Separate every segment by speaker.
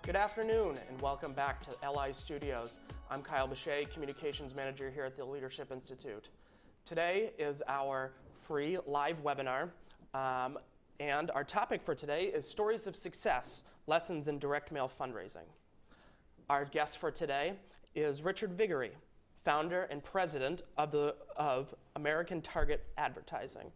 Speaker 1: Good afternoon and welcome back to LI Studios. I'm Kyle Bechet, Communications Manager here at the Leadership Institute. Today is our free live webinar, and our topic for today is Stories of Success, Lessons in Direct Mail Fundraising. Our guest for today is Richard Viguerie, founder and president of American Target Advertising.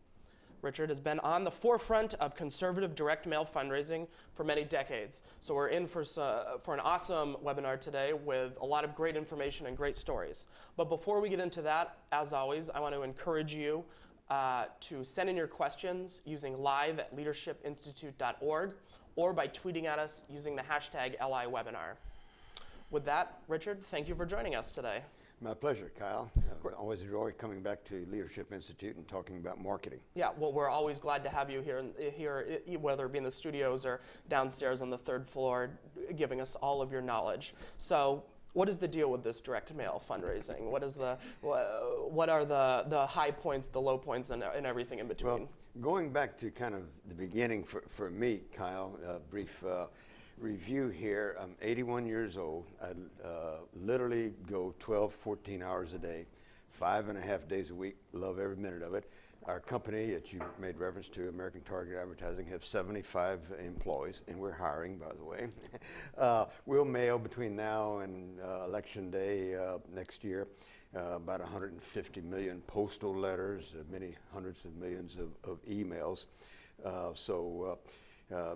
Speaker 1: Richard has been on the forefront of conservative direct mail fundraising for many decades. So we're in for an awesome webinar today with a lot of great information and great stories. But before we get into that, as always, I want to encourage you to send in your questions using live@leadershipinstitute.org or by tweeting at us using the hashtag LIWebinar. With that, Richard, thank you for joining us today.
Speaker 2: My pleasure, Kyle. I always enjoy coming back to Leadership Institute and talking about marketing.
Speaker 1: Yeah, well, we're always glad to have you here, whether it be in the studios or downstairs on the third floor, giving us all of your knowledge. So, what is the deal with this direct mail fundraising? What are the high points, the low points, and everything in between?
Speaker 2: Well, going back to kind of the beginning for me, Kyle, a brief review here. I'm 81 years old. I literally go 12, 14 hours a day, 5.5 days a week. Love every minute of it. Our company that you made reference to, American Target Advertising, have 75 employees, and we're hiring, by the way. We'll mail between now and Election Day next year about 150 million postal letters, many hundreds of millions of emails.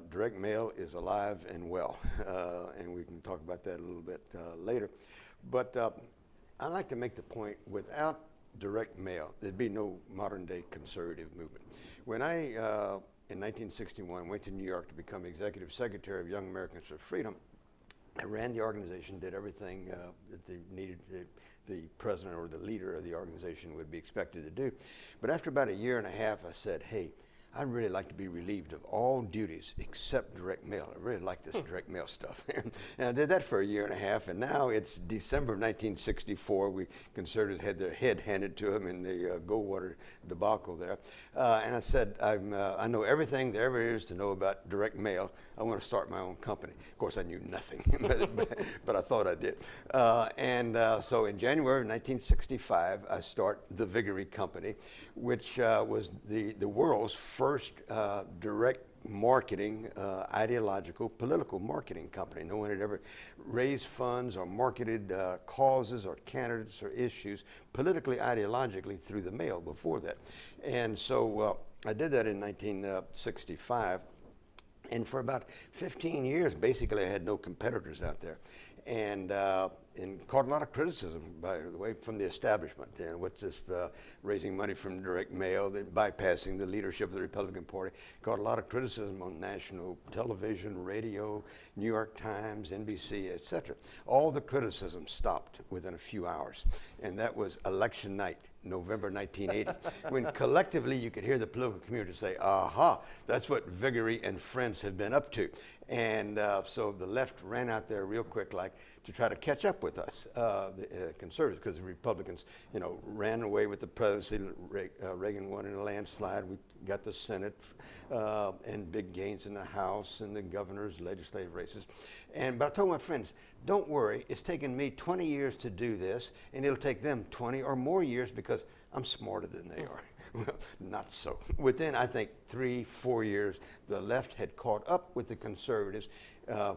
Speaker 2: Direct mail is alive and well, and we can talk about that a little bit later. But I like to make the point, without direct mail, there'd be no modern day conservative movement. When I, in 1961, went to New York to become executive secretary of Young Americans for Freedom, I ran the organization, did everything that they needed, the president or the leader of the organization would be expected to do. But after about a year and a half, I said, hey, I'd really like to be relieved of all duties except direct mail. I really like this direct mail stuff. And I did that for a year and a half, and now it's December of 1964. Conservatives had their head handed to them in the Goldwater debacle there. And I said, I know everything there ever is to know about direct mail. I want to start my own company. Of course, I knew nothing, but I thought I did. So in January of 1965, I start the Viguerie Company, which was the world's first direct marketing, ideological, political marketing company. No one had ever raised funds or marketed causes or candidates or issues politically, ideologically through the mail before that. And so I did that in 1965. And for about 15 years, basically, I had no competitors out there. And caught a lot of criticism, by the way, from the establishment. And what's this raising money from direct mail, then bypassing the leadership of the Republican Party? Caught a lot of criticism on national television, radio, New York Times, NBC, etc. All the criticism stopped within a few hours. And that was election night, November 1980, when collectively you could hear the political community say, aha, that's what Viguerie and friends have been up to. And so the left ran out there real quick, like, to try to catch up with us, the conservatives, because the Republicans, ran away with the presidency. Reagan won in a landslide. We got the Senate and big gains in the House and the governor's legislative races. But I told my friends, don't worry, it's taken me 20 years to do this, and it'll take them 20 or more years because I'm smarter than they are. Well, not so. Within, I think, 3-4 years, the left had caught up with the conservatives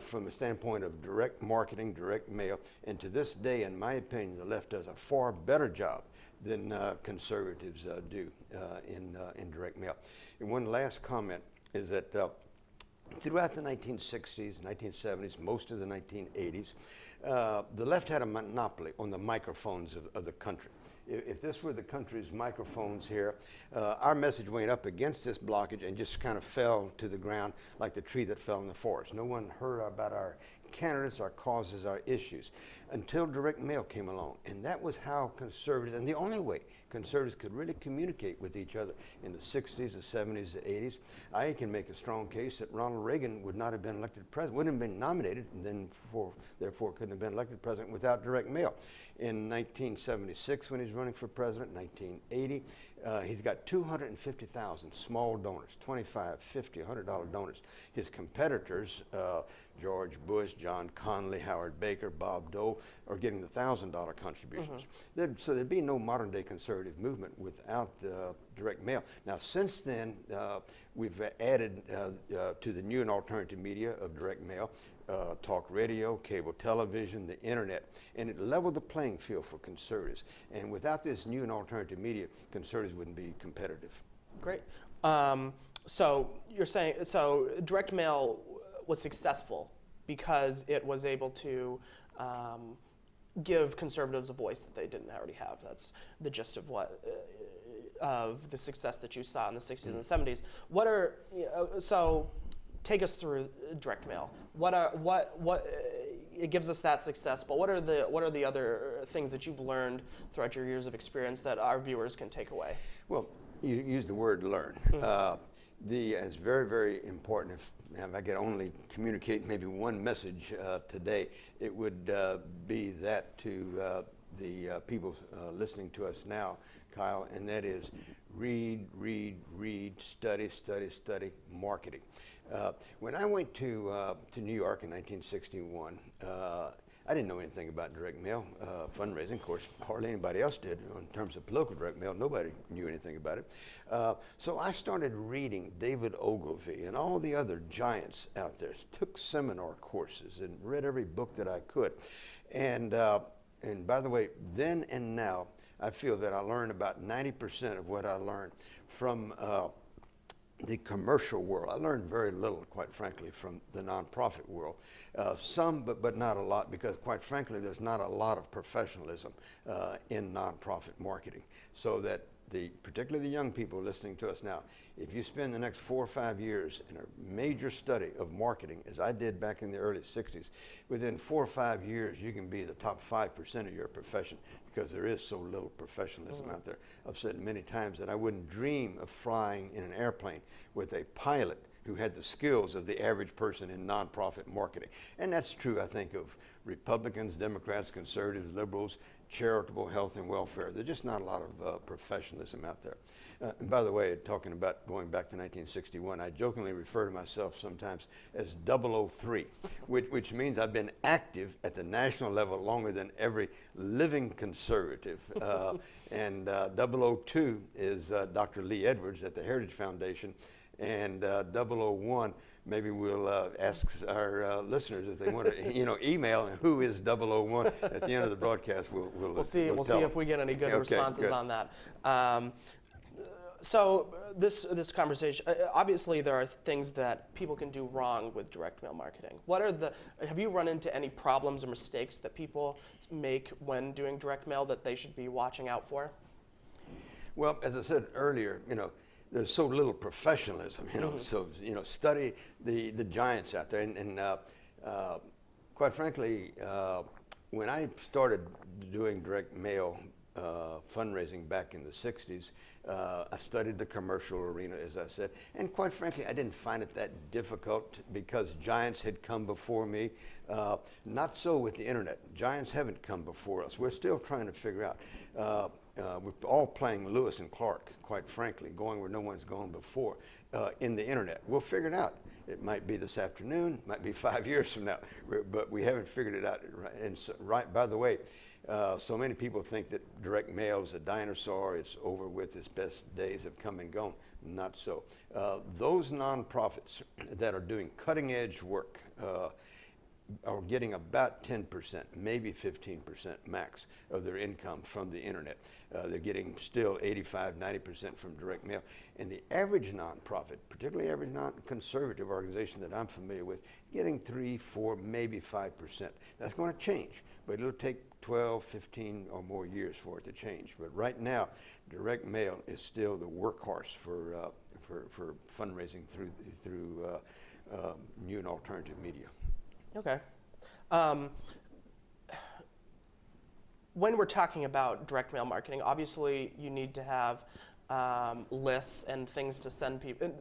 Speaker 2: from the standpoint of direct marketing, direct mail. And to this day, in my opinion, the left does a far better job than conservatives do in direct mail. And one last comment is that throughout the 1960s, 1970s, most of the 1980s, the left had a monopoly on the microphones of the country. If this were the country's microphones here, our message went up against this blockage and just kind of fell to the ground like the tree that fell in the forest. No one heard about our candidates, our causes, our issues, until direct mail came along. And that was how conservatives, and the only way conservatives could really communicate with each other in the 60s, the 70s, the 80s. I can make a strong case that Ronald Reagan would not have been elected president, wouldn't have been nominated, and then therefore couldn't have been elected president without direct mail. In 1976, when he was running for president in 1980. He's got 250,000 small donors, $25, $50, $100 donors. His competitors, George Bush, John Connally, Howard Baker, Bob Dole, are getting the $1,000 contributions. So there'd be no modern day conservative movement without direct mail. Now, since then, we've added to the new and alternative media of direct mail, talk radio, cable television, the internet, and it leveled the playing field for conservatives. And without this new and alternative media, conservatives wouldn't be competitive.
Speaker 1: Great. So you're saying, direct mail was successful because it was able to give conservatives a voice that they didn't already have. That's the gist of of the success that you saw in the 60s and 70s. What are, so take us through direct mail. It gives us that success, but what are the other things that you've learned throughout your years of experience that our viewers can take away?
Speaker 2: Well, you use the word learn. It's very, very important. If I could only communicate maybe one message today, it would be that to the people listening to us now, Kyle, and that is read, read, read, study, study, study, marketing. When I went to New York in 1961, I didn't know anything about direct mail fundraising. Of course, hardly anybody else did. In terms of political direct mail, nobody knew anything about it. So I started reading David Ogilvy and all the other giants out there. Took seminar courses and read every book that I could. And by the way, then and now, I feel that I learned about 90% of what I learned from the commercial world. I learned very little, quite frankly, from the nonprofit world. Some, but not a lot, because quite frankly, there's not a lot of professionalism in nonprofit marketing. So that particularly the young people listening to us now, if you spend the next 4 or 5 years in a major study of marketing, as I did back in the early 60s, within 4 or 5 years, you can be the top 5% of your profession, because there is so little professionalism out there. I've said many times that I wouldn't dream of flying in an airplane with a pilot who had the skills of the average person in nonprofit marketing. And that's true, I think, of Republicans, Democrats, conservatives, liberals, charitable, health and welfare. There's just not a lot of professionalism out there. And by the way, talking about going back to 1961, I jokingly refer to myself sometimes as 003, which means I've been active at the national level longer than every living conservative. And 002 is Dr. Lee Edwards at the Heritage Foundation. And 001, maybe we'll ask our listeners if they want to, email who is 001 at the end of the broadcast. We'll see
Speaker 1: if we get any good responses on that. So this conversation, obviously there are things that people can do wrong with direct mail marketing. Have you run into any problems or mistakes that people make when doing direct mail that they should be watching out for?
Speaker 2: Well, as I said earlier, there's so little professionalism, so, study the giants out there. And quite frankly, when I started doing direct mail fundraising back in the 60s, I studied the commercial arena, as I said. And quite frankly, I didn't find it that difficult because giants had come before me. Not so with the internet. Giants haven't come before us. We're still trying to figure out. We're all playing Lewis and Clark, quite frankly, going where no one's gone before in the internet. We'll figure it out. It might be this afternoon, might be 5 years from now, but we haven't figured it out. And by the way, so many people think that direct mail is a dinosaur, it's over with, its best days have come and gone. Not so. Those nonprofits that are doing cutting edge work are getting about 10%, maybe 15% max of their income from the internet. They're getting still 85, 90% from direct mail. And the average nonprofit, particularly average non-conservative organization that I'm familiar with, getting 3, 4, maybe 5%. That's going to change, but it'll take 12, 15 or more years for it to change. But right now, direct mail is still the workhorse for fundraising through new and alternative media.
Speaker 1: Okay. When we're talking about direct mail marketing, obviously you need to have lists and things to send people,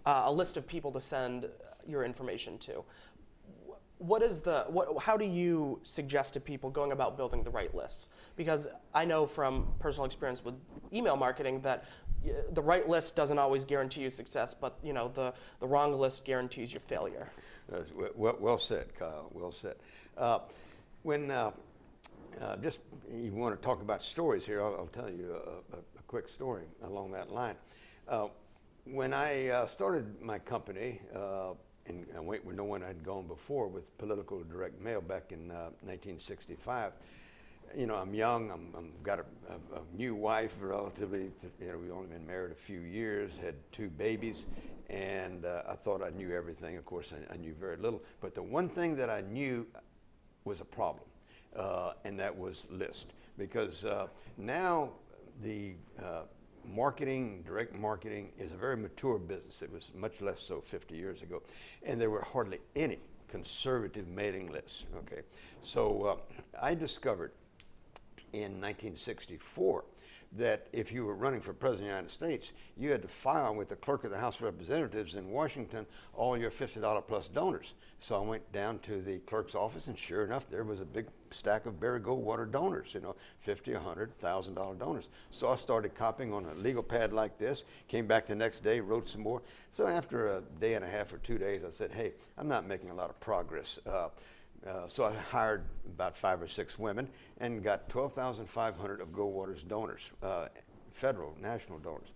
Speaker 1: a list of people to send your information to. How do you suggest to people going about building the right lists? Because I know from personal experience with email marketing that the right list doesn't always guarantee you success, but the wrong list guarantees your failure.
Speaker 2: Well said, Kyle. Well said. When just you want to talk about stories here, I'll tell you a quick story along that line. When I started my company, and I went where no one had gone before with political direct mail back in 1965. I'm young. I've got a new wife, relatively. We've only been married a few years, had 2 babies, and I thought I knew everything. Of course, I knew very little. But the one thing that I knew was a problem, and that was list. Because now the direct marketing is a very mature business. It was much less so 50 years ago. And there were hardly any conservative mailing lists, okay? So I discovered in 1964 that if you were running for President of the United States, you had to file with the clerk of the House of Representatives in Washington all your $50 plus donors. So I went down to the clerk's office, and sure enough, there was a big stack of Barry Goldwater donors, $50, $100, $1,000 donors. So I started copying on a legal pad like this, came back the next day, wrote some more. So after a day and a half or 2 days, I said, hey, I'm not making a lot of progress. So I hired about 5 or 6 women and got 12,500 of Goldwater's donors, federal, national donors.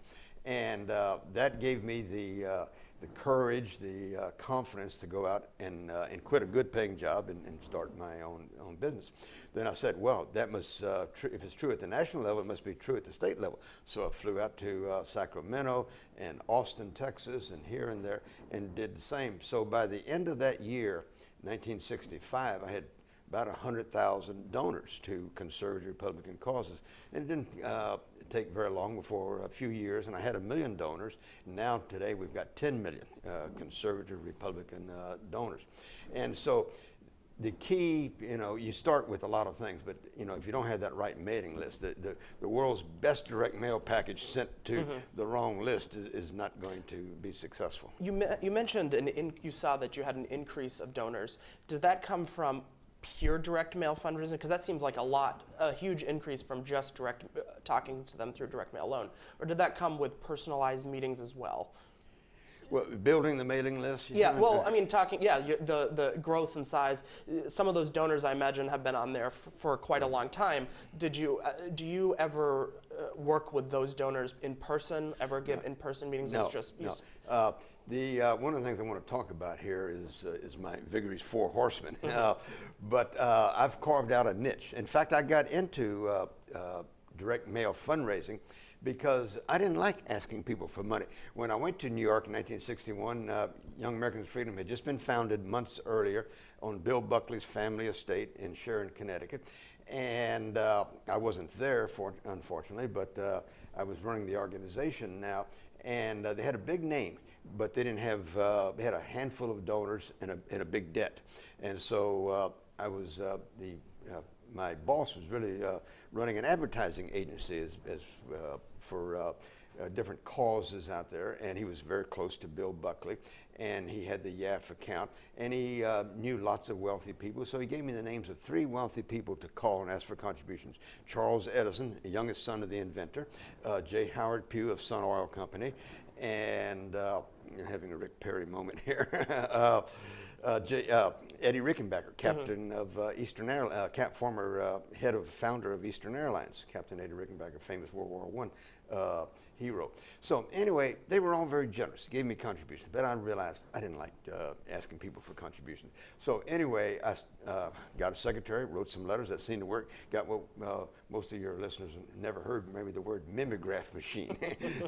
Speaker 2: And that gave me the courage, the confidence to go out and quit a good paying job and start my own business. Then I said, well, that must, if it's true at the national level, it must be true at the state level. So I flew out to Sacramento and Austin, Texas, and here and there, and did the same. So by the end of that year, 1965, I had about 100,000 donors to conservative Republican causes. And it didn't take very long, before a few years, and I had 1 million donors. Now today we've got 10 million conservative Republican donors. And so the key, you start with a lot of things, but if you don't have that right mailing list, the world's best direct mail package sent to the wrong list is not going to be successful. You
Speaker 1: mentioned you saw that you had an increase of donors. Does that come from pure direct mail fundraising? Because that seems like a huge increase from just talking to them through direct mail alone. Or did that come with personalized meetings as well?
Speaker 2: Well, building the mailing list?
Speaker 1: Yeah, well, I mean, the growth and size. Some of those donors, I imagine, have been on there for quite a long time. Do you ever work with those donors in person, ever give in-person meetings?
Speaker 2: No,
Speaker 1: It's just,
Speaker 2: no. One of the things I want to talk about here is my Vigory's 4 Horsemen. But I've carved out a niche. In fact, I got into direct mail fundraising because I didn't like asking people for money. When I went to New York in 1961, Young Americans for Freedom had just been founded months earlier on Bill Buckley's family estate in Sharon, Connecticut. And I wasn't there, unfortunately, but I was running the organization now. And they had a big name, but they didn't have, they had a handful of donors and a big debt. And so I was my boss was really running an advertising agency for different causes out there, and he was very close to Bill Buckley, and he had the YAF account, and he knew lots of wealthy people, so he gave me the names of 3 wealthy people to call and ask for contributions. Charles Edison, the youngest son of the inventor, J. Howard Pugh of Sun Oil Company, and you're having a Rick Perry moment here. Eddie Rickenbacker, captain of Eastern Airlines, former founder of Eastern Airlines, Captain Eddie Rickenbacker, famous World War I hero. So anyway, they were all very generous, gave me contributions, but I realized I didn't like asking people for contributions. So anyway, I got a secretary, wrote some letters that seemed to work, got what most of your listeners never heard, maybe the word mimeograph machine.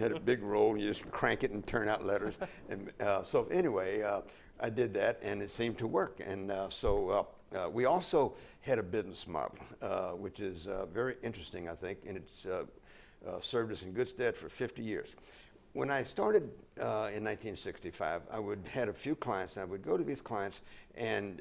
Speaker 2: Had a big roll, and you just crank it and turn out letters. And so anyway, I did that, and it seemed to work. And so we also had a business model, which is very interesting, I think, and it's served us in good stead for 50 years. When I started in 1965, I had a few clients, and I would go to these clients and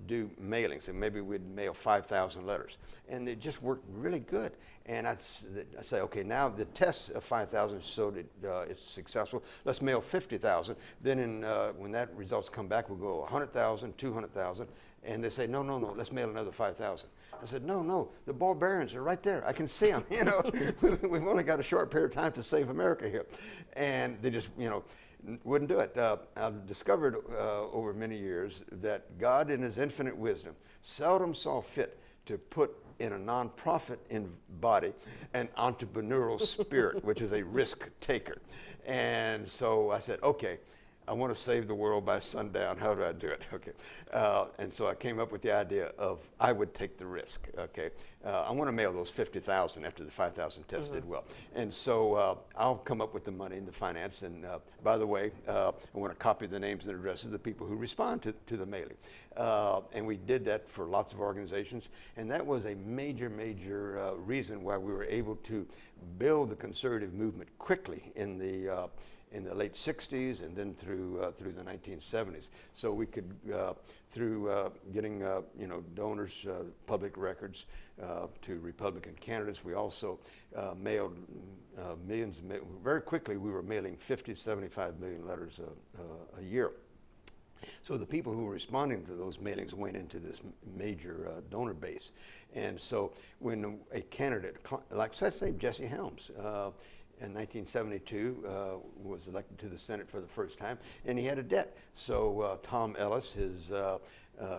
Speaker 2: do mailings, and maybe we'd mail 5,000 letters, and it just worked really good. And I'd say, okay, now the test of 5,000 showed it's successful. Let's mail 50,000. Then when that results come back, we'll go 100,000, 200,000, and they say, no, let's mail another 5,000. I said, no, the ball bearings are right there. I can see them. We've only got a short period of time to save America here, and they just, wouldn't do it. I've discovered over many years that God, in His infinite wisdom, seldom saw fit to put in a nonprofit body an entrepreneurial spirit, which is a risk taker. And so I said, okay, I want to save the world by sundown. How do I do it? Okay. And so I came up with the idea of I would take the risk. Okay. I want to mail those 50,000 after the 5,000 test did well. And so I'll come up with the money and the finance. And by the way, I want to copy the names and addresses of the people who respond to the mailing. And we did that for lots of organizations. And that was a major reason why we were able to build the conservative movement quickly in the late 60s and then through the 1970s. So we could, through getting donors, public records to Republican candidates, we also mailed millions. Very quickly, we were mailing 50, 75 million letters a year. So the people who were responding to those mailings went into this major donor base. And so when a candidate, like let's say Jesse Helms, in 1972, was elected to the Senate for the first time, and he had a debt. So Tom Ellis, his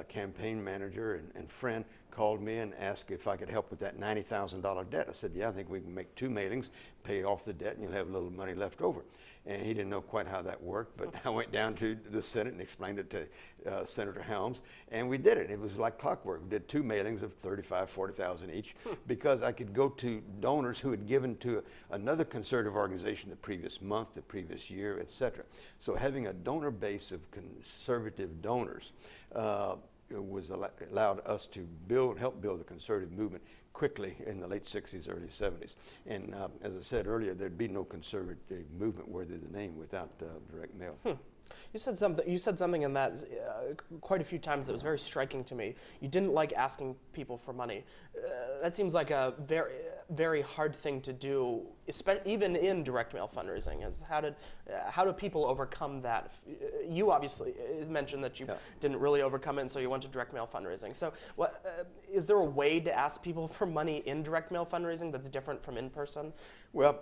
Speaker 2: campaign manager and friend, called me and asked if I could help with that $90,000 debt. I said, yeah, I think we can make 2 mailings, pay off the debt, and you'll have a little money left over. And he didn't know quite how that worked, but I went down to the Senate and explained it to Senator Helms, and we did it. It was like clockwork. We did 2 mailings of 35, 40,000 each, because I could go to donors who had given to another conservative organization the previous month, the previous year, et cetera. So having a donor base of conservative donors allowed us to help build the conservative movement quickly in the late 60s, early 70s. And as I said earlier, there'd be no conservative movement worthy of the name without direct mail.
Speaker 1: You said something in that quite a few times that was very striking to me. You didn't like asking people for money. That seems like a very hard thing to do, even in direct mail fundraising. How do people overcome that? You obviously mentioned that you didn't really overcome it, and so you went to direct mail fundraising. So, is there a way to ask people for money in direct mail fundraising that's different from in person?
Speaker 2: Well,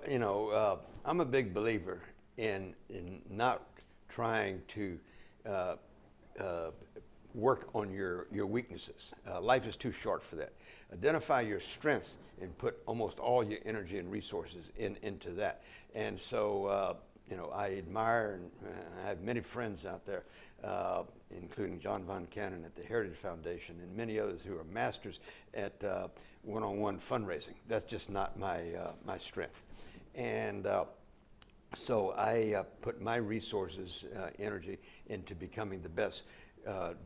Speaker 2: I'm a big believer in not trying to work on your weaknesses. Life is too short for that. Identify your strengths and put almost all your energy and resources into that. And so, I admire and I have many friends out there, including John Von Cannon at the Heritage Foundation and many others who are masters at one-on-one fundraising. That's just not my strength. And so I put my resources, energy into becoming the best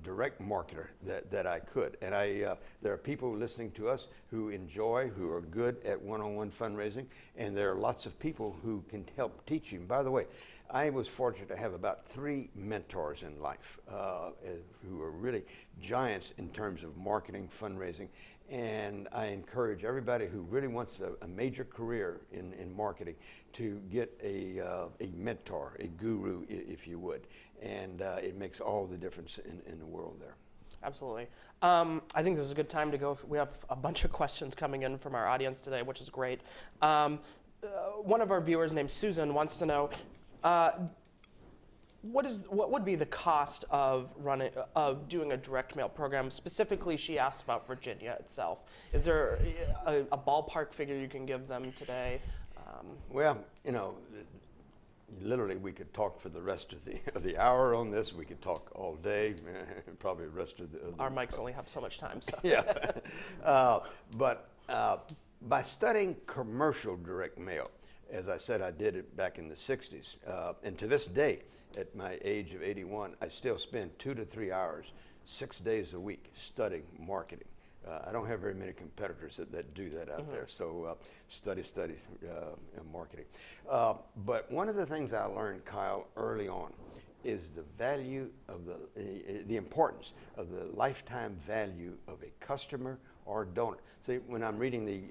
Speaker 2: direct marketer that I could. And there are people listening to us who are good at one-on-one fundraising, and there are lots of people who can help teach you. And by the way, I was fortunate to have about 3 mentors in life who are really giants in terms of marketing, fundraising. And I encourage everybody who really wants a major career in marketing to get a mentor, a guru, if you would. And it makes all the difference in the world there.
Speaker 1: Absolutely. I think this is a good time to go. We have a bunch of questions coming in from our audience today, which is great. One of our viewers named Susan wants to know, what would be the cost of doing a direct mail program? Specifically, she asks about Virginia itself. Is there a ballpark figure you can give them today?
Speaker 2: Well, literally we could talk for the rest of the hour on this. We could talk all day, probably the rest of the
Speaker 1: our mics only have so much time. So.
Speaker 2: Yeah, but by studying commercial direct mail, as I said, I did it back in the 60s, and to this day, at my age of 81, I still spend 2 to 3 hours, 6 days a week studying marketing. I don't have very many competitors that do that out there. So study marketing. But one of the things I learned, Kyle, early on is the value of the importance of the lifetime value of a customer or donor. See, when I'm reading the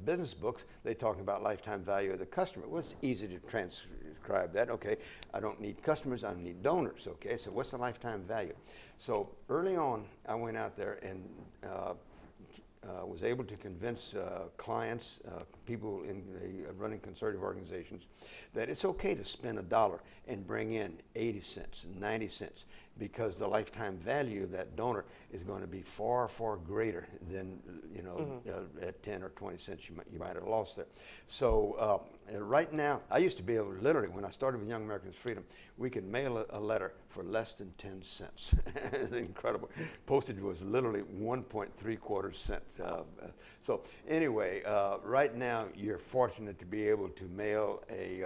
Speaker 2: business books, they talk about lifetime value of the customer. Well, it's easy to transcribe that. Okay, I don't need customers, I need donors. Okay, so what's the lifetime value? So early on, I went out there and was able to convince clients, people in the running conservative organizations, that it's okay to spend $1 and bring in 80 cents, 90 cents, because the lifetime value of that donor is going to be far, far greater than at 10 or 20 cents you might have lost there. So right now, I used to be able to literally, when I started with Young Americans Freedom, we could mail a letter for less than 10 cents. It's incredible. Postage was literally 1.75 cents. So anyway, right now you're fortunate to be able to mail a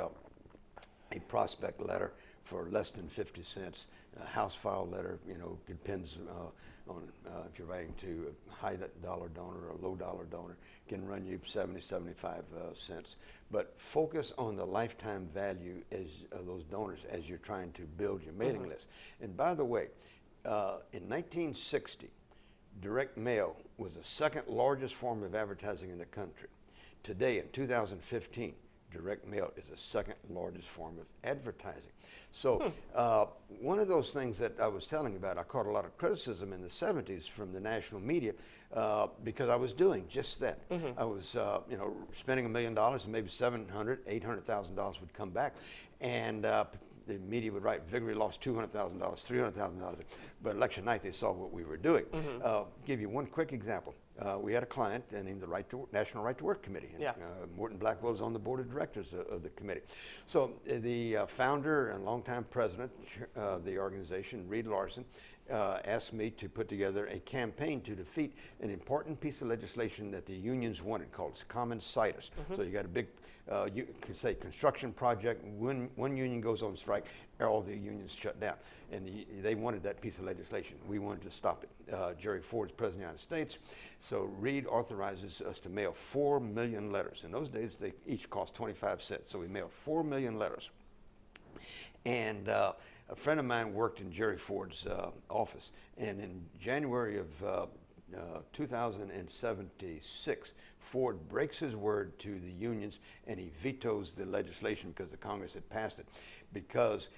Speaker 2: prospect letter for less than 50 cents. A house file letter, depends on if you're writing to a high dollar donor or a low dollar donor, can run you 70, 75 cents. But focus on the lifetime value of those donors as you're trying to build your mailing list. And by the way, in 1960, direct mail was the second largest form of advertising in the country. Today, in 2015, direct mail is the second largest form of advertising. So one of those things that I was telling about, I caught a lot of criticism in the 70s from the national media because I was doing just that. I was spending $1 million and maybe $700,000, $800,000 would come back. And the media would write, Vigor lost $200,000, $300,000. But election night, they saw what we were doing. Give you one quick example. We had a client named the National Right to Work Committee. And, Morton Blackwell is on the board of directors of the committee. So the founder and longtime president of the organization, Reed Larson, asked me to put together a campaign to defeat an important piece of legislation that the unions wanted called common situs. So you got a big, you could say, construction project. When one union goes on strike, all the unions shut down. And they wanted that piece of legislation. We wanted to stop it. Jerry Ford's president of the United States. So Reed authorizes us to mail 4 million letters. In those days, they each cost 25 cents. So we mailed 4 million letters. And a friend of mine worked in Jerry Ford's office. And in January of 2076, Ford breaks his word to the unions and he vetoes the legislation because the Congress had passed it. Because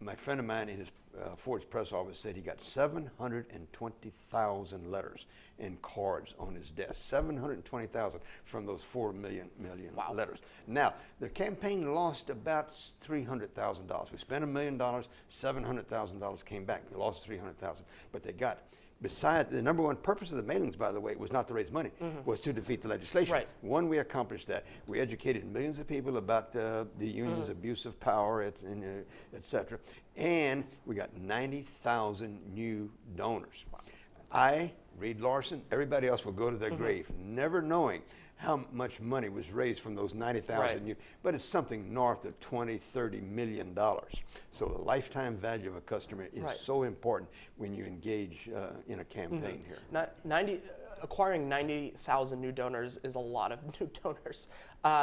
Speaker 2: my friend of mine in his Ford's press office said he got 720,000 letters and cards on his desk. 720,000 from those 4 million letters. Now, the campaign lost about $300,000. We spent $1 million, $700,000 came back. They lost $300,000, but they got. Besides, the number one purpose of the mailings, by the way, was not to raise money, was to defeat the legislation. Right. One, we accomplished that. We educated millions of people about the union's abuse of power, et cetera. And we got 90,000 new donors. Wow. I, Reed Larson, everybody else will go to their grave, never knowing how much money was raised from those 90,000 new, but it's something north of $20, $30 million. So the lifetime value of a customer is so important when you engage in a campaign here.
Speaker 1: Acquiring 90,000 new donors is a lot of new donors.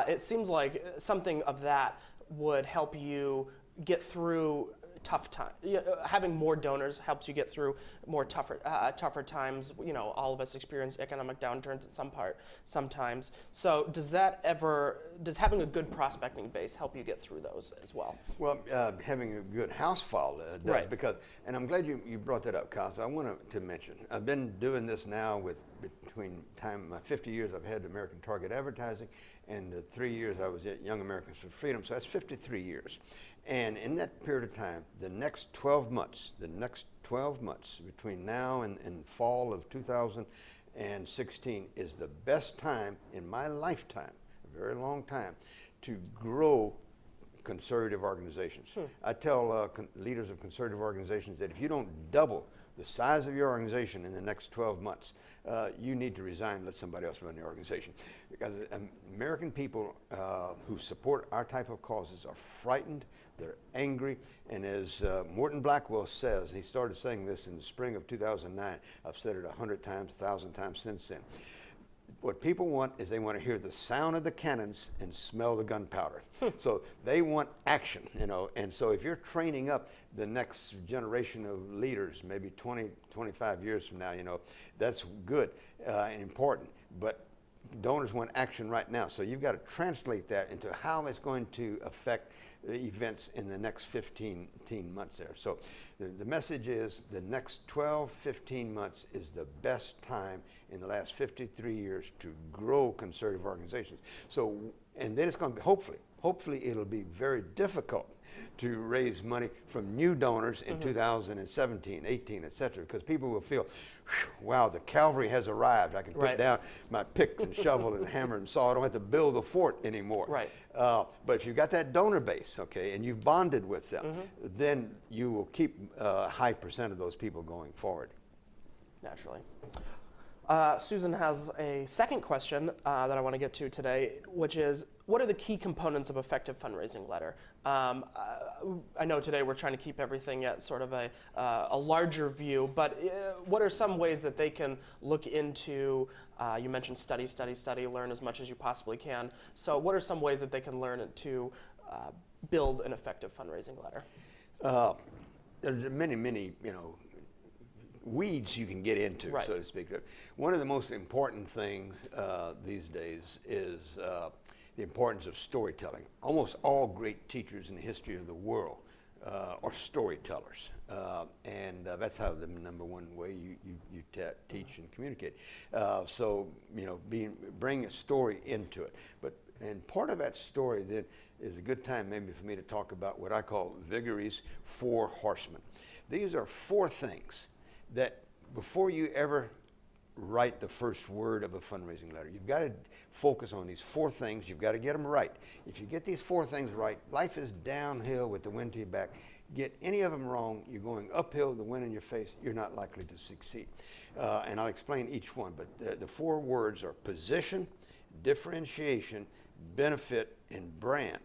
Speaker 1: It seems like something of that would help you get through tough time. Having more donors helps you get through more tougher times. All of us experience economic downturns at sometimes. So does having a good prospecting base help you get through those as well?
Speaker 2: Well, having a good house file does, because, and I'm glad you brought that up, Kyle. So I want to mention, I've been doing this now between my 50 years I've had American Target Advertising, and the 3 years I was at Young Americans for Freedom, so that's 53 years. And in that period of time, the next 12 months between now and fall of 2016 is the best time in my lifetime, a very long time, to grow conservative organizations. I tell leaders of conservative organizations that if you don't double the size of your organization in the next 12 months, you need to resign and let somebody else run the organization. Because American people who support our type of causes are frightened, they're angry, and as Morton Blackwell says, he started saying this in the spring of 2009, I've said it 100 times, 1,000 times since then. What people want is they want to hear the sound of the cannons and smell the gunpowder. So they want action, you know, and so if you're training up the next generation of leaders, maybe 20, 25 years from now, you know, that's good and important, but donors want action right now. So you've got to translate that into how it's going to affect the events in the next 15 months there. So the message is the next 12, 15 months is the best time in the last 53 years to grow conservative organizations. So, and then it's going to be, hopefully it'll be very difficult to raise money from new donors in 2017, 18, et cetera, because people will feel, wow, the cavalry has arrived. I can put down my pick and shovel and hammer and saw. I don't have to build the fort anymore.
Speaker 1: Right.
Speaker 2: But if you've got that donor base, okay, and you've bonded with them, then you will keep a high percent of those people going forward.
Speaker 1: Naturally. Susan has a second question that I want to get to today, which is, what are the key components of effective fundraising letter? I know today we're trying to keep everything at sort of a larger view, but what are some ways that they can look into, you mentioned study, learn as much as you possibly can. So what are some ways that they can learn to build an effective fundraising letter?
Speaker 2: There's many, you know, weeds you can get into, so to speak. One of the most important things these days is the importance of storytelling. Almost all great teachers in the history of the world are storytellers, and that's how the number one way you teach and communicate. So, you know, bring a story into it. And part of that story then is a good time maybe for me to talk about what I call Vigory's 4 horsemen. These are 4 things that before you ever write the first word of a fundraising letter, you've got to focus on these 4 things. You've got to get them right. If you get these 4 things right, life is downhill with the wind to your back. Get any of them wrong, you're going uphill, the wind in your face, you're not likely to succeed. And I'll explain each one, but the 4 words are position, differentiation, benefit, and brand.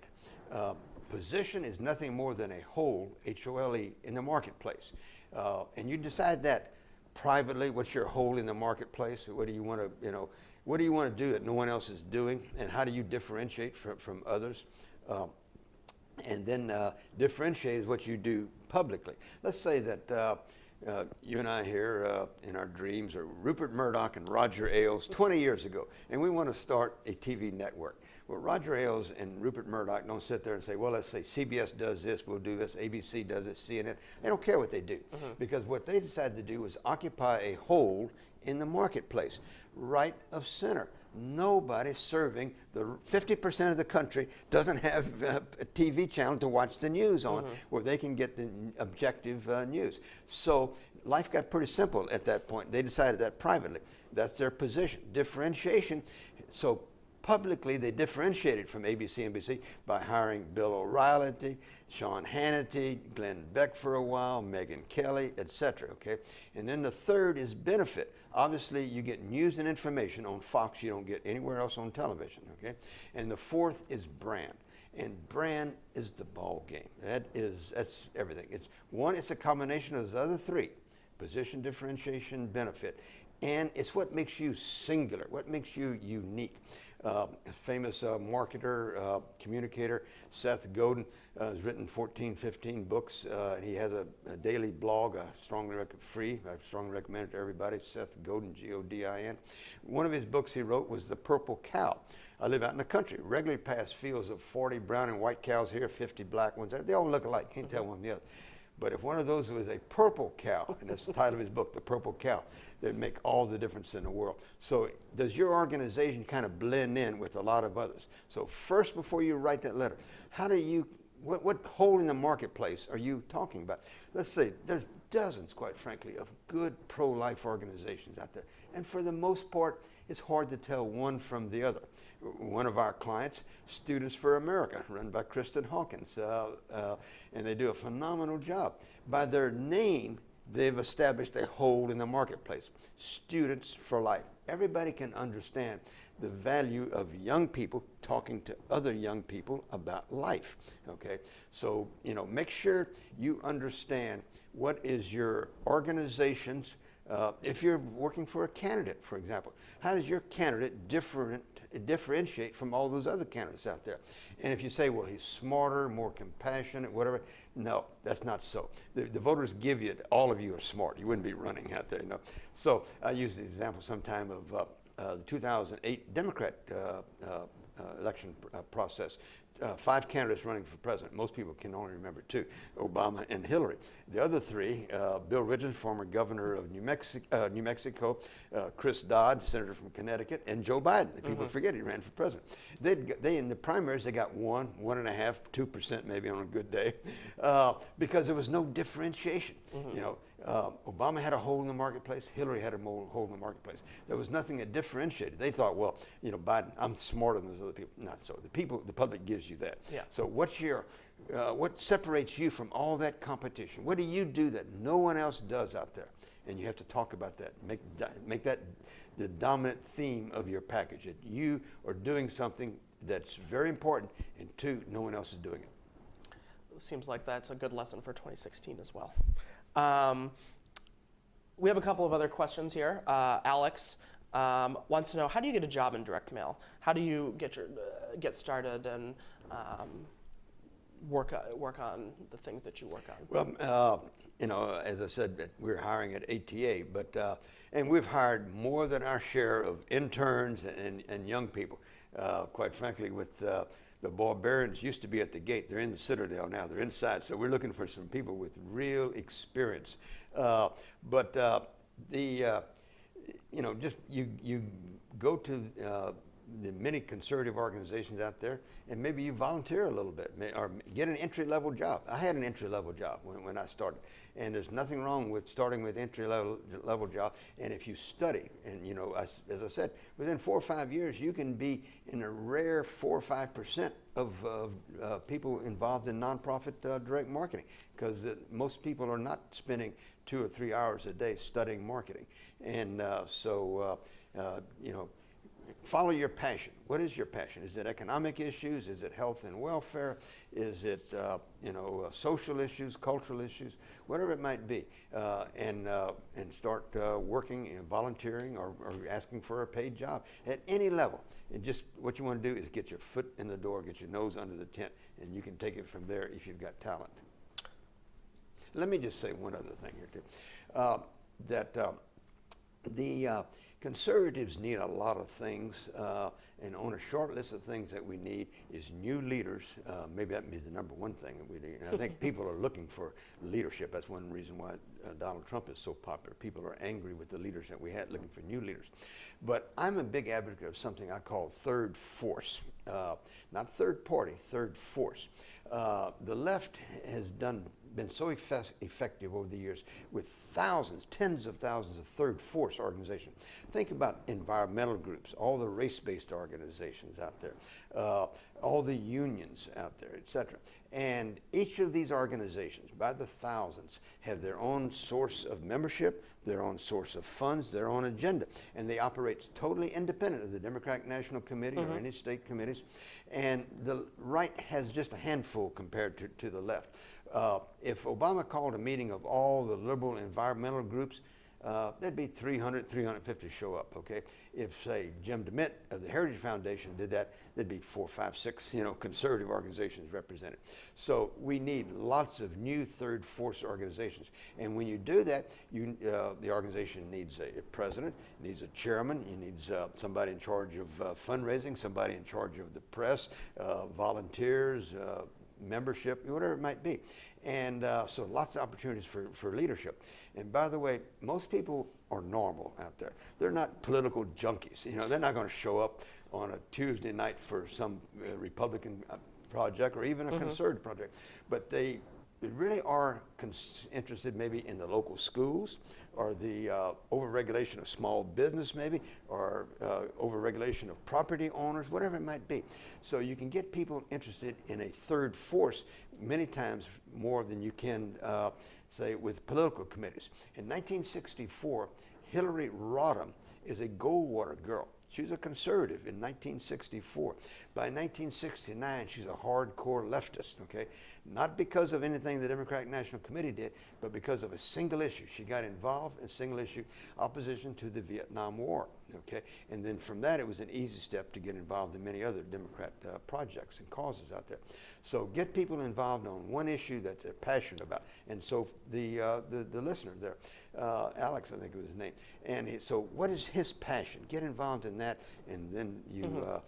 Speaker 2: Position is nothing more than a hole, H-O-L-E, in the marketplace. And you decide that privately. What's your hole in the marketplace? What do you want to, you know, what do you want to do that no one else is doing? And how do you differentiate from others? And then differentiate is what you do publicly. Let's say that you and I here in our dreams are Rupert Murdoch and Roger Ailes 20 years ago, and we want to start a TV network. Well, Roger Ailes and Rupert Murdoch don't sit there and say, well, let's say CBS does this, we'll do this, ABC does it, CNN. They don't care what they do, because what they decided to do was occupy a hole in the marketplace, right of center. Nobody serving the 50% of the country doesn't have a TV channel to watch the news on where they can get the objective news. So life got pretty simple at that point. They decided that privately. That's their position. Differentiation. So publicly, they differentiated from ABC and NBC by hiring Bill O'Reilly, Sean Hannity, Glenn Beck for a while, Megyn Kelly, etc. Okay, and then the third is benefit. Obviously, you get news and information on Fox you don't get anywhere else on television. Okay, and the fourth is brand. And brand is the ball game. That's everything. It's a combination of those other 3: position, differentiation, benefit, and it's what makes you singular, what makes you unique. A famous marketer, communicator, Seth Godin, has written 14, 15 books. He has a daily blog, I strongly recommend it to everybody, Seth Godin, G-O-D-I-N. One of his books he wrote was The Purple Cow. I live out in the country, regularly pass fields of 40 brown and white cows here, 50 black ones there. They all look alike, can't tell one from the other. But if one of those was a purple cow, and that's the title of his book, The Purple Cow, that'd make all the difference in the world. So does your organization kind of blend in with a lot of others? So first, before you write that letter, how do you, what hole in the marketplace are you talking about? Let's say there's dozens, quite frankly, of good pro-life organizations out there. And for the most part, it's hard to tell one from the other. One of our clients, Students for America, run by Kristen Hawkins, and they do a phenomenal job. By their name, they've established a hold in the marketplace. Students for life. Everybody can understand the value of young people talking to other young people about life, okay? So, make sure you understand what is your organization's, if you're working for a candidate, for example, how does your candidate differentiate from all those other candidates out there? And if you say, well, he's smarter, more compassionate, whatever, no, that's not so. The voters give you, all of you are smart. You wouldn't be running out there, So I use the example sometime of the 2008 Democrat election process. 5 candidates running for president. Most people can only remember 2, Obama and Hillary. The other 3, Bill Ridley, former governor of New Mexico, Chris Dodd, senator from Connecticut, and Joe Biden. People forget he ran for president. They in the primaries, they got 1.5%, 2% maybe on a good day, because there was no differentiation. Obama had a hole in the marketplace. Hillary had a hole in the marketplace. There was nothing that differentiated. They thought, well, Biden, I'm smarter than those other people. Not so. The public gives you that.
Speaker 1: Yeah.
Speaker 2: So what separates you from all that competition? What do you do that no one else does out there? And you have to talk about that. Make that the dominant theme of your package. That you are doing something that's very important, and 2, no one else is doing it.
Speaker 1: Seems like that's a good lesson for 2016 as well. We have a couple of other questions here. Alex wants to know, how do you get a job in direct mail? How do you get started and work on the things that you work on?
Speaker 2: Well, as I said, we're hiring at ATA, but and we've hired more than our share of interns and young people. Quite frankly, with the barbarians used to be at the gate. They're in the Citadel now. They're inside. So we're looking for some people with real experience. Just you go to the many conservative organizations out there, and maybe you volunteer a little bit, or get an entry-level job. I had an entry-level job when I started, and there's nothing wrong with starting with entry-level job. And if you study, and as I said, within 4 or 5 years, you can be in a rare 4 or 5% of people involved in nonprofit direct marketing, because most people are not spending 2 or 3 hours a day studying marketing, and follow your passion. What is your passion? Is it economic issues? Is it health and welfare? Is it social issues, cultural issues, whatever it might be? And start working and volunteering or asking for a paid job at any level. And just what you want to do is get your foot in the door, get your nose under the tent, and you can take it from there if you've got talent. Let me just say one other thing here too. The conservatives need a lot of things, and on a short list of things that we need is new leaders. Maybe that means the number 1 thing that we need. And I think people are looking for leadership. That's one reason why Donald Trump is so popular. People are angry with the leaders that we had, looking for new leaders. But I'm a big advocate of something I call third force. Not third party, third force. The left has been so effective over the years with thousands, tens of thousands of third force organizations. Think about environmental groups, all the race-based organizations out there, all the unions out there, etc. And each of these organizations, by the thousands, have their own source of membership, their own source of funds, their own agenda. And they operate totally independent of the Democratic National Committee or any state committees. And the right has just a handful compared to the left. If Obama called a meeting of all the liberal environmental groups, there'd be 300, 350 show up, okay? If, say, Jim DeMint of the Heritage Foundation did that, there'd be 4, 5, 6, conservative organizations represented. So we need lots of new third force organizations. And when you do that, the organization needs a president, needs a chairman, you need somebody in charge of fundraising, somebody in charge of the press, volunteers, membership, whatever it might be. And so lots of opportunities for leadership. And by the way, most people are normal out there. They're not political junkies. They're not going to show up on a Tuesday night for some Republican project or even a conservative project. But they really are interested maybe in the local schools, or the overregulation of small business maybe, or overregulation of property owners, whatever it might be. So you can get people interested in a third force many times more than you can say, with political committees. In 1964, Hillary Rodham is a Goldwater girl. She was a conservative in 1964. By 1969, she's a hardcore leftist, okay? Not because of anything the Democratic National Committee did, but because of a single issue. She got involved in single issue opposition to the Vietnam War, okay? And then from that, it was an easy step to get involved in many other Democrat projects and causes out there. So get people involved on one issue that they're passionate about. And so the listener there, Alex, I think it was his name. And so what is his passion? Get involved in that, and then you're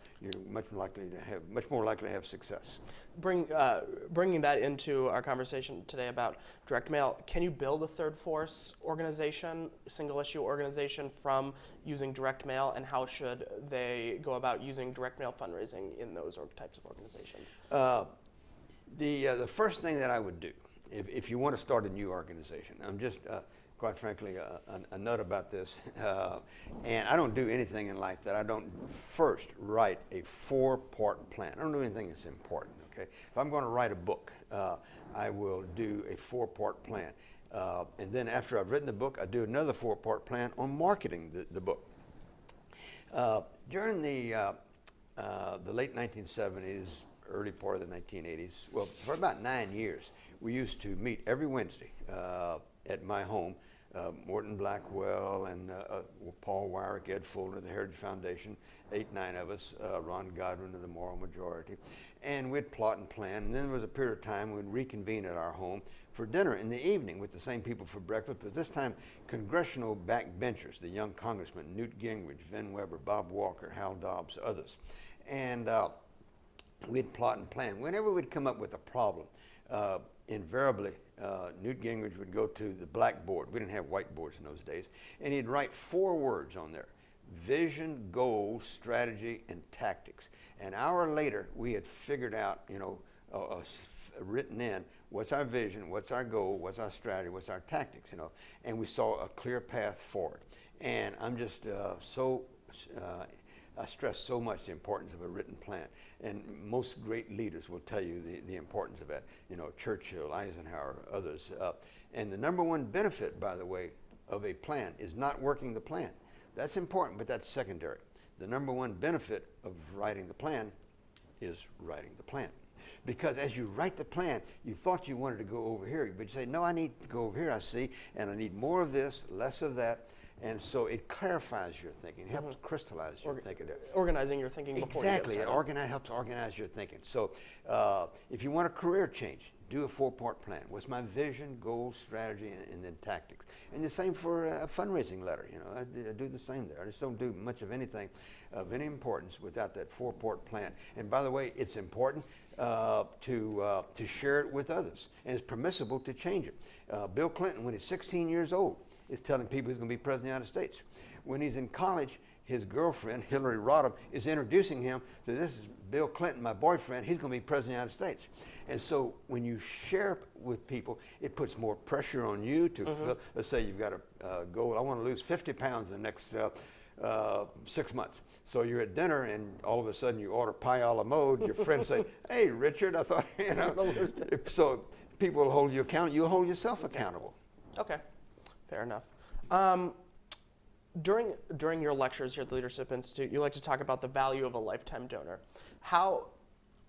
Speaker 2: much more likely to have success.
Speaker 1: Bringing that into our conversation today about direct mail, can you build a third force organization, single issue organization from using direct mail, and how should they go about using direct mail fundraising in those types of organizations?
Speaker 2: The first thing that I would do, if you want to start a new organization, I'm just quite frankly a nut about this, and I don't do anything in life that I don't first write a 4-part plan. I don't do anything that's important. Okay, if I'm going to write a book, I will do a 4-part plan, and then after I've written the book, I do another 4-part plan on marketing the book. During the late 1970s, early part of the 1980s, well, for about 9 years, we used to meet every Wednesday at my home. Morton Blackwell and Paul Wyrick, Ed Fuller of the Heritage Foundation, 8-9 of us, Ron Godwin of the Moral Majority, and we'd plot and plan. And then there was a period of time we'd reconvene at our home for dinner in the evening with the same people for breakfast, but this time congressional backbenchers, the young congressmen, Newt Gingrich, Vin Weber, Bob Walker, Hal Dobbs, others. And we'd plot and plan. Whenever we'd come up with a problem, invariably, Newt Gingrich would go to the blackboard. We didn't have whiteboards in those days. And he'd write 4 words on there: vision, goal, strategy, and tactics. An hour later, we had figured out, written in, what's our vision, what's our goal, what's our strategy, what's our tactics, and we saw a clear path forward. And I'm just I stress so much the importance of a written plan, and most great leaders will tell you the importance of that. Churchill, Eisenhower, others. And the number one benefit, by the way, of a plan is not working the plan. That's important, but that's secondary. The number one benefit of writing the plan is writing the plan. Because as you write the plan, you thought you wanted to go over here, but you say, no, I need to go over here, I see, and I need more of this, less of that. And so it clarifies your thinking. It helps crystallize your thinking.
Speaker 1: Organizing your thinking before
Speaker 2: exactly.
Speaker 1: you get started.
Speaker 2: It helps organize your thinking. So if you want a career change, do a 4-part plan. What's my vision, goal, strategy, and then tactics? And the same for a fundraising letter. I do the same there. I just don't do much of anything of any importance without that 4-part plan. And by the way, it's important to share it with others. And it's permissible to change it. Bill Clinton, when he's 16 years old, is telling people he's going to be president of the United States. When he's in college, his girlfriend, Hillary Rodham, is introducing him to, this is Bill Clinton, my boyfriend, he's going to be president of the United States. And so when you share with people, it puts more pressure on you to fill. Let's say you've got a goal, I want to lose 50 pounds in the next 6 months. So you're at dinner and all of a sudden you order pie a la mode, your friends say, hey, Richard, I thought, so people will hold you accountable, you'll hold yourself accountable.
Speaker 1: Okay. Fair enough. During your lectures here at the Leadership Institute, you like to talk about the value of a lifetime donor.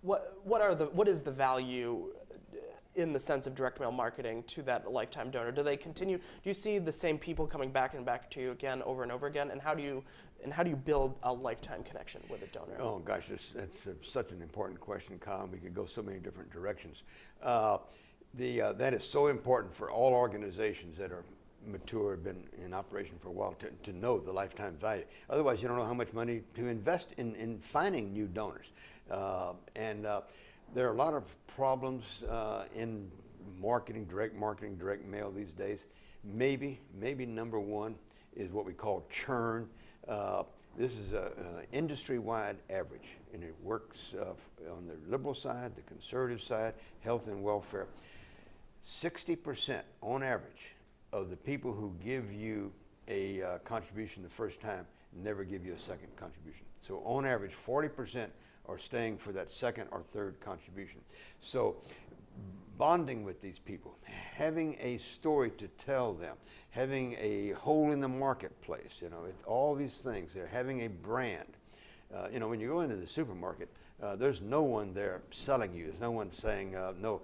Speaker 1: What is the value in the sense of direct mail marketing to that lifetime donor? Do they continue? Do you see the same people coming back and back to you again over and over again? And how do you build a lifetime connection with a donor?
Speaker 2: Oh gosh, that's such an important question, Kyle. We could go so many different directions. That is so important for all organizations that are mature, been in operation for a while, to know the lifetime value. Otherwise, you don't know how much money to invest in finding new donors. And there are a lot of problems in marketing, direct mail these days. Maybe number one is what we call churn. This is an industry-wide average, and it works on the liberal side, the conservative side, health and welfare. 60% on average of the people who give you a contribution the first time never give you a second contribution. So on average, 40% are staying for that second or third contribution. So bonding with these people, having a story to tell them, having a hole in the marketplace, all these things. They're having a brand. When you go into the supermarket, there's no one there selling you. There's no one saying, no,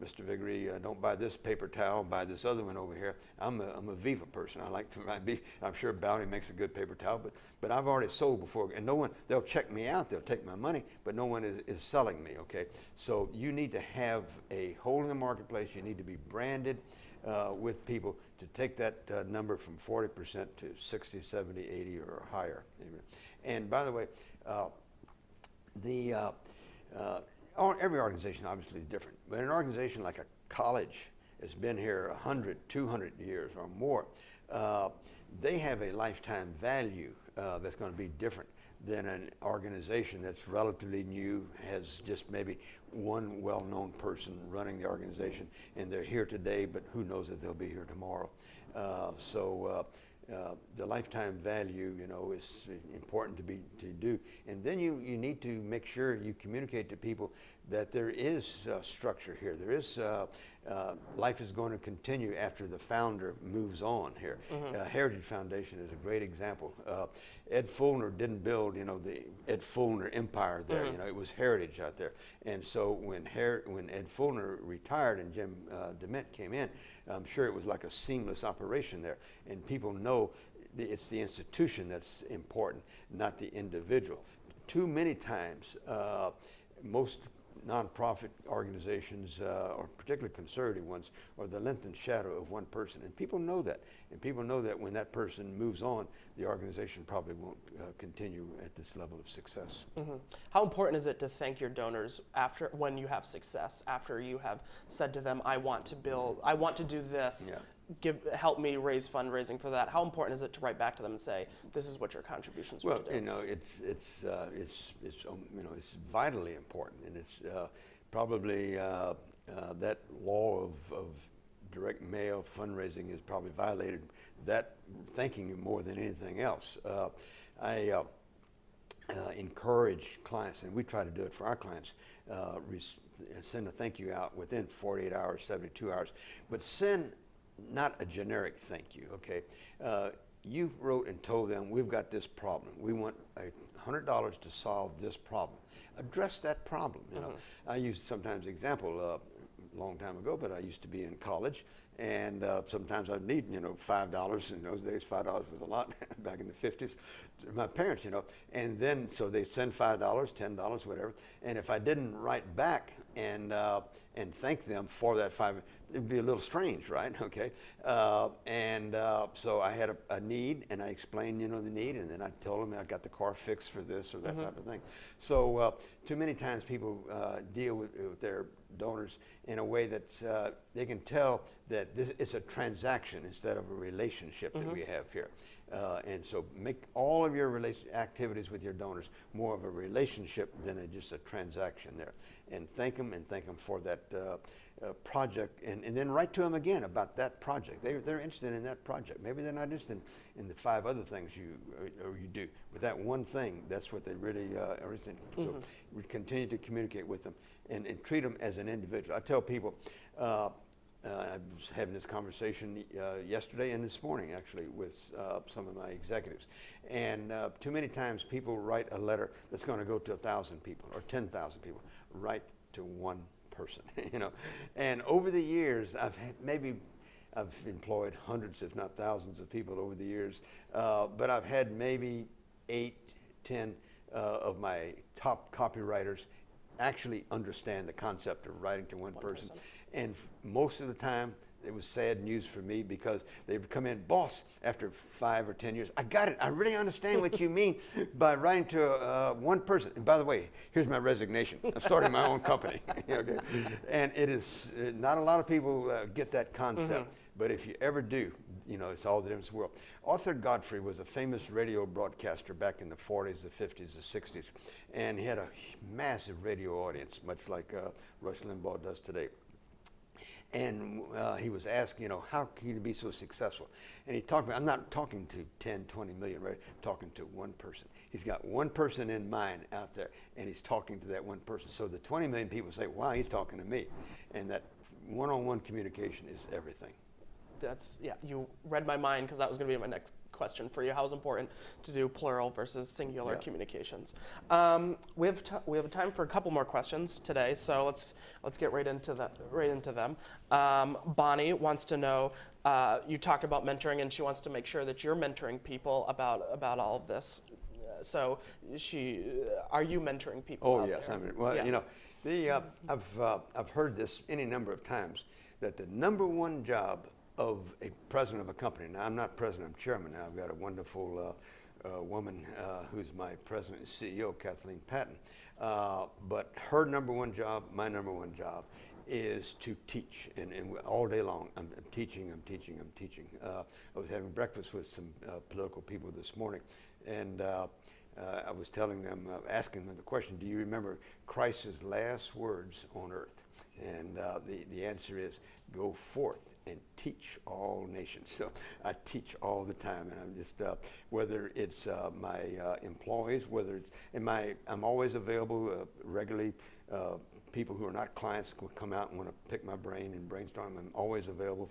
Speaker 2: Mr. Vigri, don't buy this paper towel, buy this other one over here. I'm a Viva person. I'm sure Bounty makes a good paper towel, but I've already sold before, and no one, they'll check me out, they'll take my money, but no one is selling me, okay? So you need to have a hole in the marketplace. You need to be branded with people to take that number from 40% to 60, 70, 80 or higher. And by the way, every organization obviously is different, but an organization like a college that's been here 100, 200 years or more, they have a lifetime value that's going to be different than an organization that's relatively new, has just maybe one well-known person running the organization, and they're here today, but who knows if they'll be here tomorrow. The lifetime value, is important to do. And then you need to make sure you communicate to people that there is structure here. There is, life is going to continue after the founder moves on here. Heritage Foundation is a great example. Ed Fulner didn't build, the Ed Fulner empire there. It was heritage out there. And so when Ed Fulner retired and Jim DeMint came in, I'm sure it was like a seamless operation there. And people know it's the institution that's important, not the individual. Too many times, most nonprofit organizations, or particularly conservative ones, are the length and shadow of one person. And people know that. And people know that when that person moves on, the organization probably won't continue at this level of success.
Speaker 1: How important is it to thank your donors when you have success, after you have said to them, I want to do this, help me raise fundraising for that? How important is it to write back to them and say, this is what your contributions were to do?
Speaker 2: It's vitally important, and it's probably that law of direct mail fundraising is probably violated. That thanking you more than anything else. I encourage clients, and we try to do it for our clients, send a thank you out within 48 hours, 72 hours, but send not a generic thank you, okay? You wrote and told them, we've got this problem. We want $100 to solve this problem. Address that problem, I use sometimes example, a long time ago, but I used to be in college, and sometimes I'd need, $5. In those days, $5 was a lot back in the 50s. My parents, and then so they send $5, $10, whatever, and if I didn't write back and thank them for that $5, it'd be a little strange, right? Okay, so I had a need, and I explained, the need, and then I told them I got the car fixed for this or that type of thing. So too many times people deal with their donors in a way that they can tell that it's a transaction instead of a relationship that we have here. And so make all of your activities with your donors more of a relationship than just a transaction there. And thank them for that project, and then write to them again about that project. They're interested in that project. Maybe they're not interested in the 5 other things you do, but that one thing, that's what they really are interested in. So we continue to communicate with them and treat them as an individual. I tell people, I was having this conversation yesterday and this morning, actually, with some of my executives. And too many times people write a letter that's going to go to 1,000 people or 10,000 people. Write to one person, And over the years, I've employed hundreds, if not thousands, of people over the years. But I've had maybe 8, 10 of my top copywriters actually understand the concept of writing to one person. And most of the time, it was sad news for me, because they would come in, boss, after 5 or 10 years, I got it. I really understand what you mean by writing to one person. And by the way, here's my resignation. I'm starting my own company. Okay? And it is, not a lot of people get that concept. But if you ever do, it's all the difference in the world. Arthur Godfrey was a famous radio broadcaster back in the 40s, the 50s, the 60s. And he had a massive radio audience, much like Rush Limbaugh does today. And he was asked, how can you be so successful? And he talked about, I'm not talking to 10, 20 million, right? I'm talking to one person. He's got one person in mind out there, and he's talking to that one person. So the 20 million people say, wow, he's talking to me. And that one-on-one communication is everything.
Speaker 1: You read my mind, because that was going to be my next question for you. How is it important to do plural versus singular communications? We have time for a couple more questions today, so let's get right into them. Bonnie wants to know, you talked about mentoring, and she wants to make sure that you're mentoring people about all of this. So are you mentoring people?
Speaker 2: Oh yes,
Speaker 1: there?
Speaker 2: I mean, well, I've heard this any number of times, that the number one job of a president of a company. Now, I'm not president, I'm chairman now. I've got a wonderful woman who's my president and CEO, Kathleen Patton. But her number one job, my number one job, is to teach. And all day long, I'm teaching. I was having breakfast with some political people this morning, and I was telling them, asking them the question, do you remember Christ's last words on earth? And the answer is, go forth and teach all nations. So I teach all the time, and I'm just whether it's my employees, whether it's I'm always available regularly. People who are not clients will come out and want to pick my brain and brainstorm. I'm always available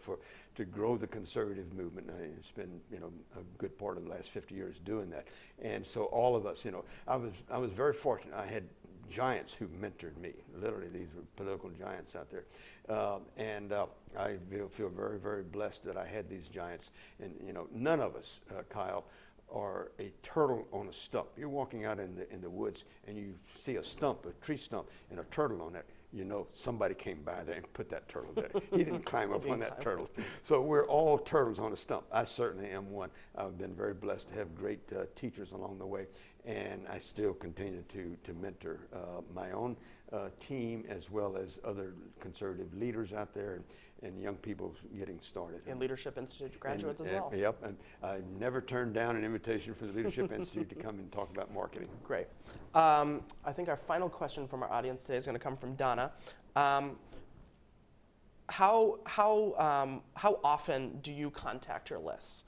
Speaker 2: to grow the conservative movement. It's been a good part of the last 50 years doing that, and so all of us, I was very fortunate. I had giants who mentored me. Literally, these were political giants out there, and I feel very, very blessed that I had these giants. And none of us, Kyle, are a turtle on a stump. You're walking out in the woods and you see a tree stump, and a turtle on it. Somebody came by there and put that turtle there. He didn't climb up on that turtle. So we're all turtles on a stump. I certainly am one. I've been very blessed to have great teachers along the way, and I still continue to mentor my own team, as well as other conservative leaders out there, and young people getting started.
Speaker 1: And Leadership Institute graduates as well.
Speaker 2: Yep, and I never turned down an invitation from the Leadership Institute to come and talk about marketing.
Speaker 1: Great. I think our final question from our audience today is going to come from Donna. How often do you contact your lists?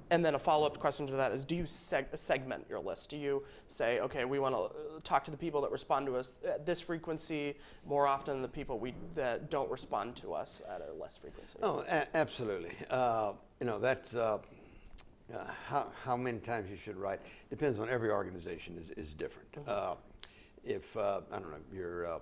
Speaker 1: And then a follow-up question to that is, do you segment your list? Do you say, okay, we want to talk to the people that respond to us at this frequency more often than the people that don't respond to us at a less frequency?
Speaker 2: Oh, absolutely. That's how many times you should write depends on every organization is different. If I don't know, you're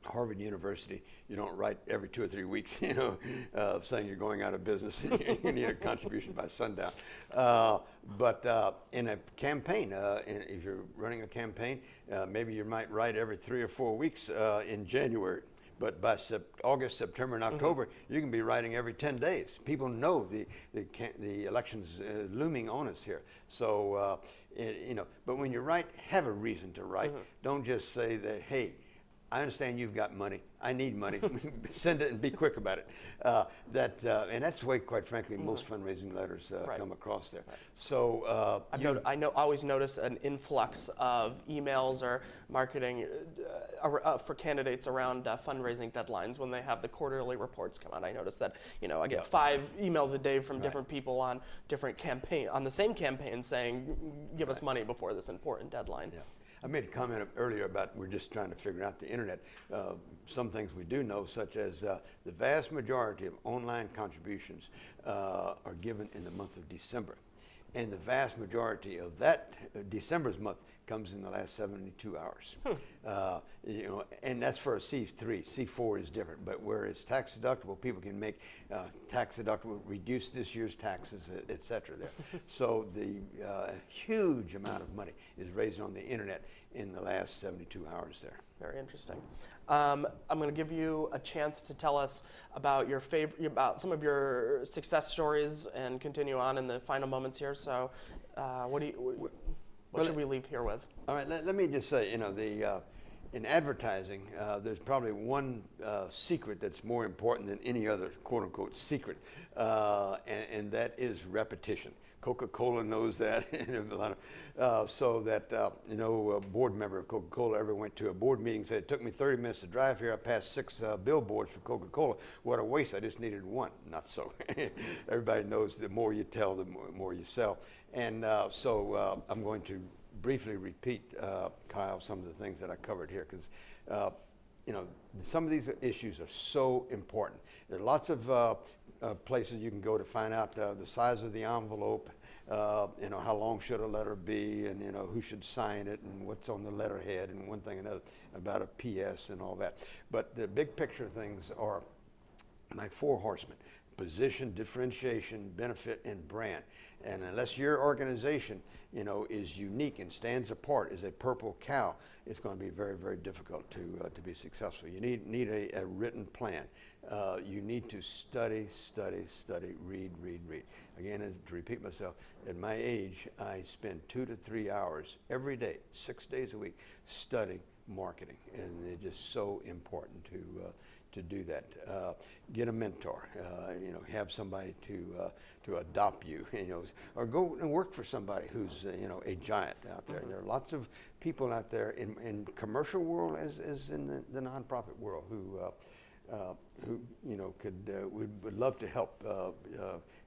Speaker 2: Harvard University, you don't write every 2 or 3 weeks, saying you're going out of business and you need a contribution by sundown. But in a campaign, if you're running a campaign, maybe you might write every 3 or 4 weeks in January. But by August, September, and October, you can be writing every 10 days. People know the election's looming on us here. So, but when you write, have a reason to write. Don't just say that, hey, I understand you've got money. I need money. Send it and be quick about it. And that's the way, quite frankly, most fundraising letters come across there.
Speaker 1: Right.
Speaker 2: So
Speaker 1: I always notice an influx of emails or marketing for candidates around fundraising deadlines when they have the quarterly reports come out. I notice that I get 5 emails a day from different people on different on the same campaign saying, give us money before this important deadline.
Speaker 2: Yeah. I made a comment earlier about we're just trying to figure out the internet. Some things we do know, such as the vast majority of online contributions are given in the month of December. And the vast majority of that December's month comes in the last 72 hours. And that's for a C3. C4 is different, but where it's tax deductible, people can make tax deductible, reduce this year's taxes, et cetera there. So the huge amount of money is raised on the internet in the last 72 hours there.
Speaker 1: Very interesting. I'm going to give you a chance to tell us about about some of your success stories and continue on in the final moments here. So, what should we leave here with?
Speaker 2: All right. Let me just say, in advertising, there's probably one secret that's more important than any other quote-unquote secret, and that is repetition. Coca-Cola knows that, and a lot of, so that a board member of Coca-Cola ever went to a board meeting and said, it took me 30 minutes to drive here. I passed 6 billboards for Coca-Cola. What a waste, I just needed one. Not so. Everybody knows the more you tell, the more you sell. And so I'm going to briefly repeat, Kyle, some of the things that I covered here, because some of these issues are so important. There are lots of places you can go to find out the size of the envelope, how long should a letter be, and who should sign it, and what's on the letterhead, and one thing and another about a PS and all that. But the big picture things are my 4 horsemen: position, differentiation, benefit, and brand. And unless your organization, is unique and stands apart as a purple cow, it's going to be very, very difficult to be successful. You need a written plan. You need to study, read. Again, to repeat myself, at my age, I spend 2 to 3 hours every day, 6 days a week, studying marketing, and it's just so important to do that. Get a mentor. Have somebody to adopt you. Or go and work for somebody who's a giant out there. There are lots of people out there in commercial world as in the nonprofit world who would love to help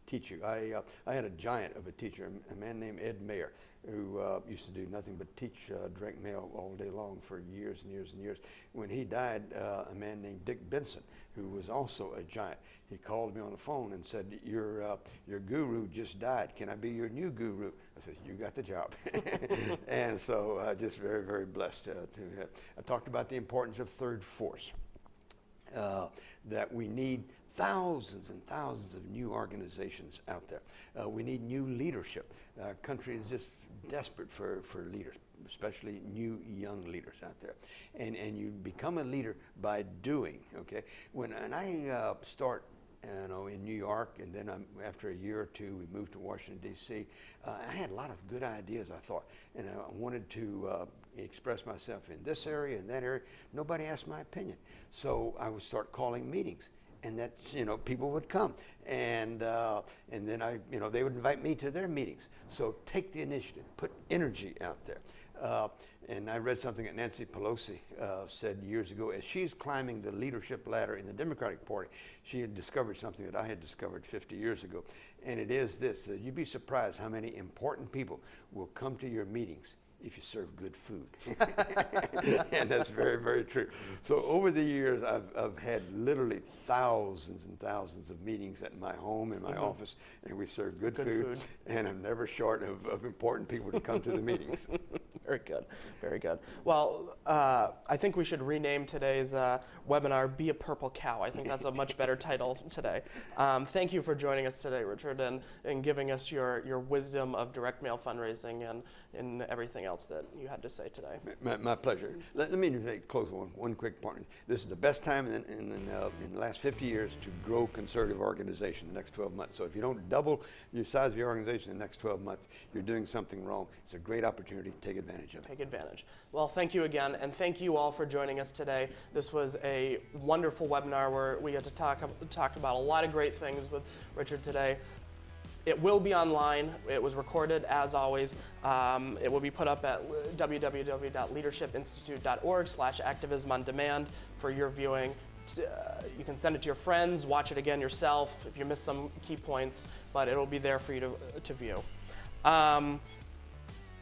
Speaker 2: teach you. I had a giant of a teacher, a man named Ed Mayer, who used to do nothing but teach direct mail all day long for years and years and years. When he died, a man named Dick Benson, who was also a giant, he called me on the phone and said, your guru just died. Can I be your new guru? I said, you got the job. And so just very, very blessed to have. I talked about the importance of third force, that we need thousands and thousands of new organizations out there. We need new leadership. Our country is just desperate for leaders, especially new young leaders out there. And you become a leader by doing, okay? When I start in New York, and then after a year or two, we moved to Washington, D.C., I had a lot of good ideas, I thought, and I wanted to express myself in this area, in that area. Nobody asked my opinion. So I would start calling meetings. And that people would come, and then they would invite me to their meetings. So take the initiative, put energy out there. And I read something that Nancy Pelosi said years ago. As she's climbing the leadership ladder in the Democratic Party, she had discovered something that I had discovered 50 years ago, and it is this: you'd be surprised how many important people will come to your meetings if you serve good food. And that's very, very true. So over the years, I've had literally thousands and thousands of meetings at my home, in my office, and we serve good food, and I'm never short of important people to come to the meetings.
Speaker 1: Very good, very good. Well, I think we should rename today's webinar "Be a Purple Cow." I think that's a much better title today. Thank you for joining us today, Richard, and giving us your wisdom of direct mail fundraising and everything else that you had to say today.
Speaker 2: My pleasure. Let me close one quick point. This is the best time in the last 50 years to grow conservative organization in the next 12 months. So if you don't double your size of your organization in the next 12 months, you're doing something wrong. It's a great opportunity to take advantage of it.
Speaker 1: Take advantage. Well, thank you again, and thank you all for joining us today. This was a wonderful webinar where we got to talk about a lot of great things with Richard today. It will be online. It was recorded, as always. It will be put up at www.leadershipinstitute.org/activism-on-demand for your viewing. You can send it to your friends, watch it again yourself if you missed some key points, but it'll be there for you to view.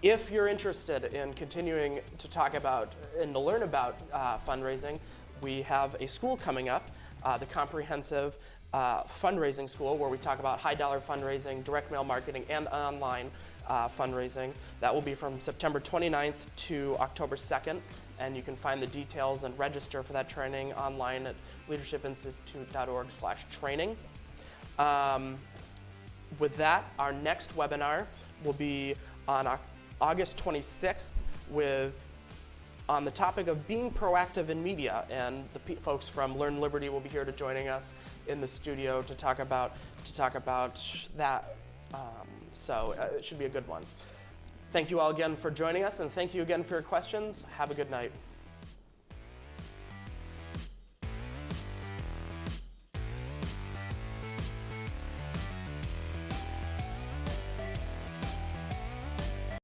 Speaker 1: If you're interested in continuing to talk about and to learn about fundraising, we have a school coming up, the Comprehensive Fundraising School, where we talk about high dollar fundraising, direct mail marketing, and online fundraising. That will be from September 29th to October 2nd, and you can find the details and register for that training online at leadershipinstitute.org/training. With that, our next webinar will be on August 26th on the topic of being proactive in media, and the folks from Learn Liberty will be here joining us in the studio to talk about that. So it should be a good one. Thank you all again for joining us, and thank you again for your questions. Have a good night.